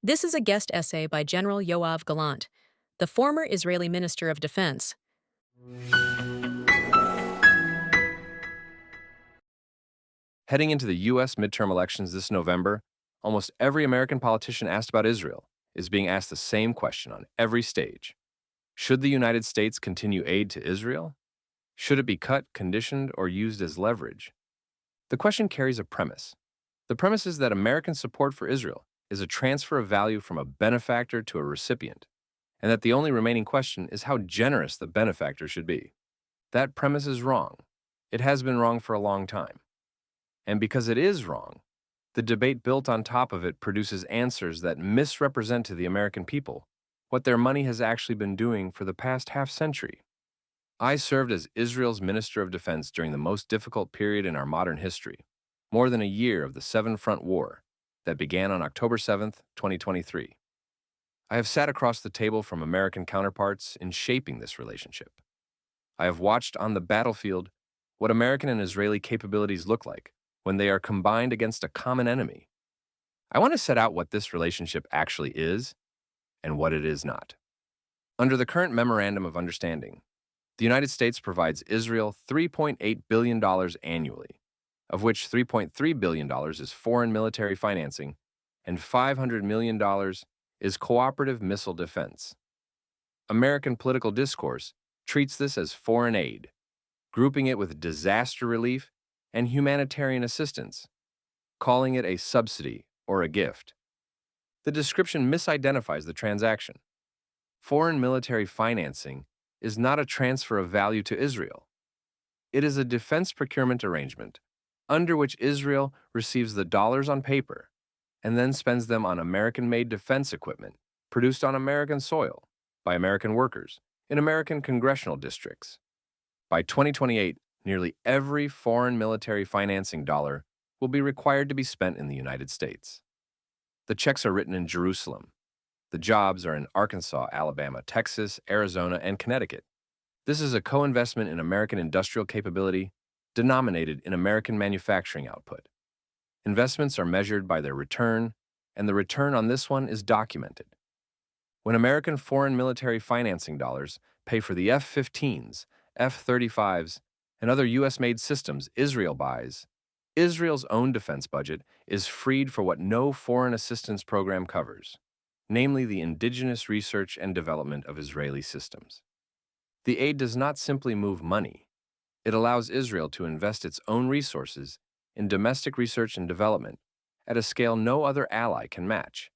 This is a guest essay by General Yoav Gallant, the former Israeli Minister of Defense. Heading into the U.S. midterm elections this November, almost every American politician asked about Israel is being asked the same question on every stage. Should the United States continue aid to Israel? Should it be cut, conditioned, or used as leverage? The question carries a premise. The premise is that American support for Israel is a transfer of value from a benefactor to a recipient, and that the only remaining question is how generous the benefactor should be. That premise is wrong. It has been wrong for a long time. And because it is wrong, the debate built on top of it produces answers that misrepresent to the American people what their money has actually been doing for the past half century. I served as Israel's Minister of Defense during the most difficult period in our modern history, more than a year of the Seven Front War that began on October 7th, 2023. I have sat across the table from American counterparts in shaping this relationship. I have watched on the battlefield what American and Israeli capabilities look like when they are combined against a common enemy. I want to set out what this relationship actually is and what it is not. Under the current Memorandum of Understanding, the United States provides Israel $3.8 billion annually, of which $3.3 billion is foreign military financing and $500 million is cooperative missile defense. American political discourse treats this as foreign aid, grouping it with disaster relief and humanitarian assistance, calling it a subsidy or a gift. The description misidentifies the transaction. Foreign military financing is not a transfer of value to Israel. It is a defense procurement arrangement under which Israel receives the dollars on paper and then spends them on American-made defense equipment produced on American soil by American workers in American congressional districts. By 2028, nearly every foreign military financing dollar will be required to be spent in the United States. The checks are written in Jerusalem. The jobs are in Arkansas, Alabama, Texas, Arizona, and Connecticut. This is a co-investment in American industrial capability denominated in American manufacturing output. Investments are measured by their return, and the return on this one is documented. When American foreign military financing dollars pay for the F-15s, F-35s, and other U.S.-made systems Israel buys, Israel's own defense budget is freed for what no foreign assistance program covers, namely the indigenous research and development of Israeli systems. The aid does not simply move money. It allows Israel to invest its own resources in domestic research and development at a scale no other ally can match,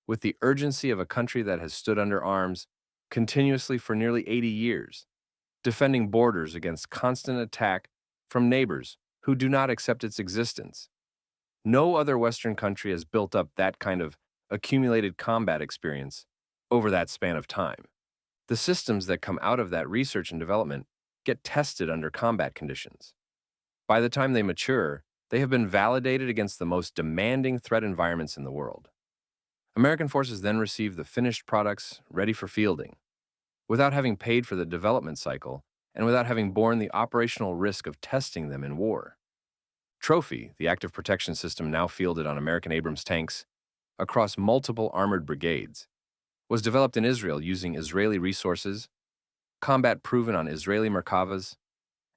with the urgency of a country that has stood under arms continuously for nearly 80 years, defending borders against constant attack from neighbors who do not accept its existence. No other Western country has built up that kind of accumulated combat experience over that span of time. The systems that come out of that research and development get tested under combat conditions. By the time they mature, they have been validated against the most demanding threat environments in the world. American forces then receive the finished products ready for fielding, without having paid for the development cycle and without having borne the operational risk of testing them in war. Trophy, the active protection system now fielded on American Abrams tanks across multiple armored brigades, was developed in Israel using Israeli resources, combat proven on Israeli Merkavas,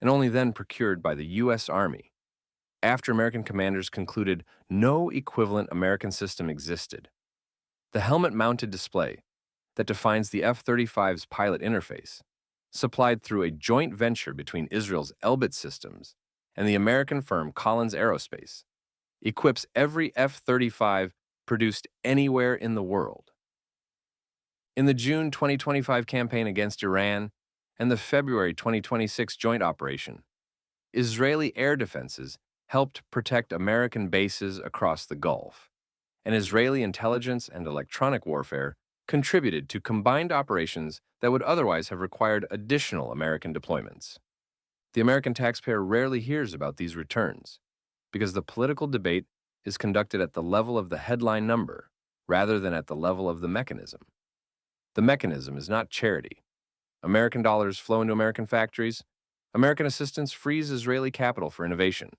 and only then procured by the U.S. Army, after American commanders concluded no equivalent American system existed. The helmet-mounted display that defines the F-35's pilot interface, supplied through a joint venture between Israel's Elbit Systems and the American firm Collins Aerospace, equips every F-35 produced anywhere in the world. In the June 2025 campaign against Iran and the February 2026 joint operation, Israeli air defenses helped protect American bases across the Gulf, and Israeli intelligence and electronic warfare contributed to combined operations that would otherwise have required additional American deployments. The American taxpayer rarely hears about these returns because the political debate is conducted at the level of the headline number rather than at the level of the mechanism. The mechanism is not charity. American dollars flow into American factories, American assistance frees Israeli capital for innovation,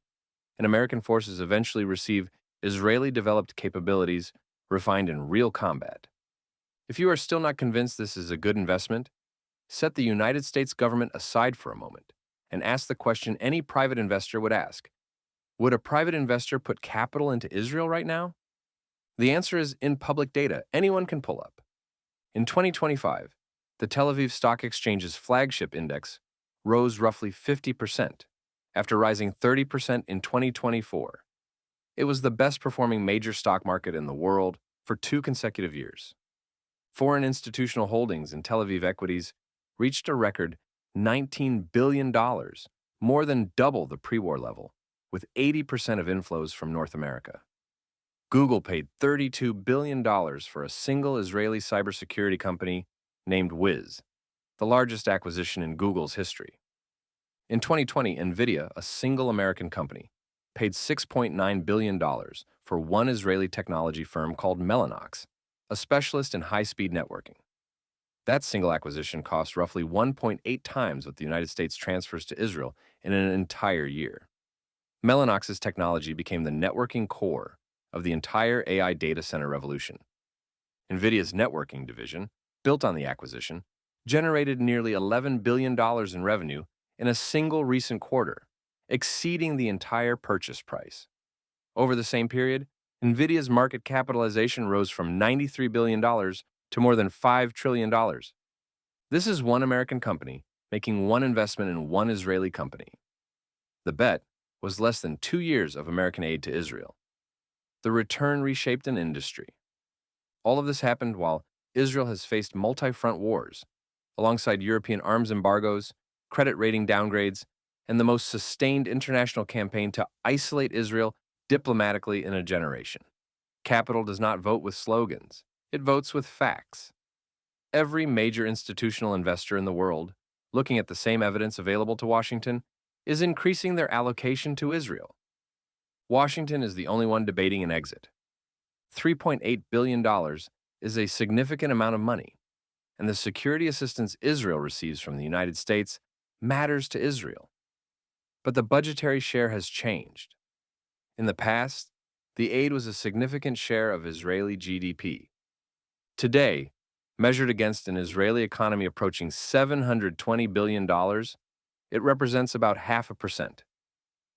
and American forces eventually receive Israeli-developed capabilities refined in real combat. If you are still not convinced this is a good investment, set the United States government aside for a moment and ask the question any private investor would ask. Would a private investor put capital into Israel right now? The answer is in public data anyone can pull up. In 2025, the Tel Aviv Stock Exchange's flagship index rose roughly 50%, after rising 30% in 2024. It was the best performing major stock market in the world for 2 consecutive years. Foreign institutional holdings in Tel Aviv equities reached a record $19 billion, more than double the pre-war level, with 80% of inflows from North America. Google paid $32 billion for a single Israeli cybersecurity company named Wiz, the largest acquisition in Google's history. In 2020, NVIDIA, a single American company, paid $6.9 billion for one Israeli technology firm called Mellanox, a specialist in high-speed networking. That single acquisition cost roughly 1.8 times what the United States transfers to Israel in an entire year. Mellanox's technology became the networking core of the entire AI data center revolution. NVIDIA's networking division, built on the acquisition, generated nearly $11 billion in revenue in a single recent quarter, exceeding the entire purchase price. Over the same period, NVIDIA's market capitalization rose from $93 billion to more than $5 trillion. This is one American company making one investment in one Israeli company. The bet was less than 2 years of American aid to Israel. The return reshaped an industry. All of this happened while Israel has faced multi-front wars, alongside European arms embargoes, credit rating downgrades, and the most sustained international campaign to isolate Israel diplomatically in a generation. Capital does not vote with slogans. It votes with facts. Every major institutional investor in the world, looking at the same evidence available to Washington, is increasing their allocation to Israel. Washington is the only one debating an exit. $3.8 billion is a significant amount of money, and the security assistance Israel receives from the United States matters to Israel. But the budgetary share has changed. In the past, the aid was a significant share of Israeli GDP. Today, measured against an Israeli economy approaching $720 billion, it represents about 0.5%.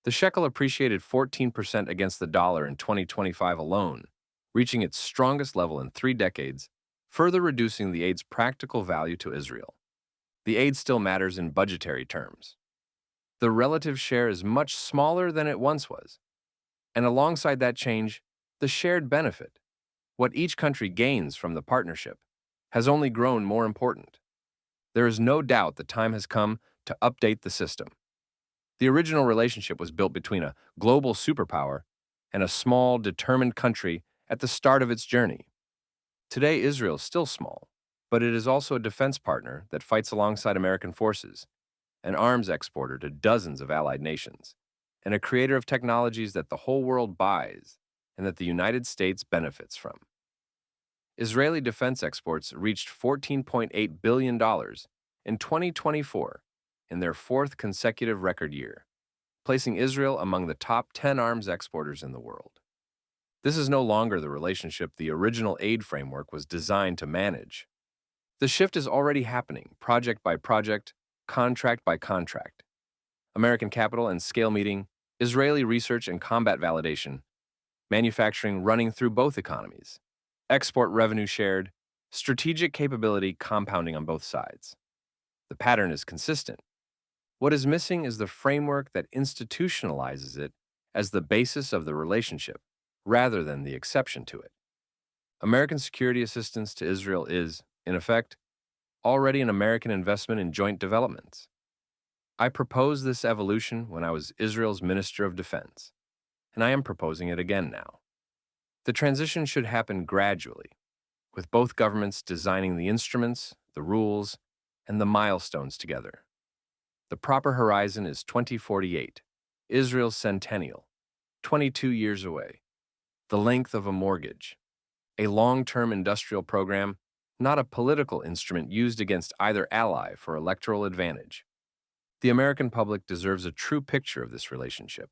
The shekel appreciated 14% against the dollar in 2025 alone, reaching its strongest level in 3 decades, further reducing the aid's practical value to Israel. The aid still matters in budgetary terms. The relative share is much smaller than it once was, and alongside that change, the shared benefit, what each country gains from the partnership, has only grown more important. There is no doubt the time has come to update the system. The original relationship was built between a global superpower and a small, determined country at the start of its journey. Today, Israel is still small, but it is also a defense partner that fights alongside American forces, an arms exporter to dozens of allied nations, and a creator of technologies that the whole world buys and that the United States benefits from. Israeli defense exports reached $14.8 billion in 2024, in their 4th consecutive record year, placing Israel among the top 10 arms exporters in the world. This is no longer the relationship the original aid framework was designed to manage. The shift is already happening, project by project, contract by contract. American capital and scale meeting, Israeli research and combat validation, manufacturing running through both economies, export revenue shared, strategic capability compounding on both sides. The pattern is consistent. What is missing is the framework that institutionalizes it as the basis of the relationship, rather than the exception to it. American security assistance to Israel is, in effect, already an American investment in joint developments. I proposed this evolution when I was Israel's Minister of Defense, and I am proposing it again now. The transition should happen gradually, with both governments designing the instruments, the rules, and the milestones together. The proper horizon is 2048, Israel's centennial, 22 years away. The length of a mortgage, a long-term industrial program, not a political instrument used against either ally for electoral advantage. The American public deserves a true picture of this relationship,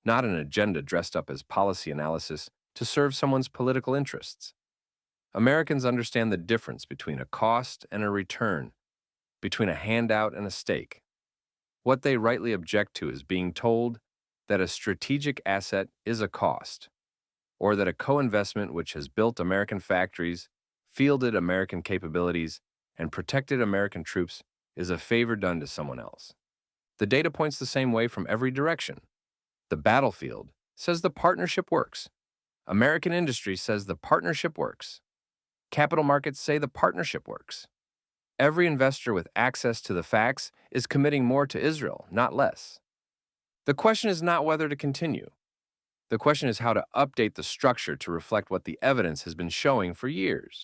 not an agenda dressed up as policy analysis to serve someone's political interests. Americans understand the difference between a cost and a return, between a handout and a stake. What they rightly object to is being told that a strategic asset is a cost, or that a co-investment which has built American factories, fielded American capabilities, and protected American troops is a favor done to someone else. The data points the same way from every direction. The battlefield says the partnership works. American industry says the partnership works. Capital markets say the partnership works. Every investor with access to the facts is committing more to Israel, not less. The question is not whether to continue. The question is how to update the structure to reflect what the evidence has been showing for years.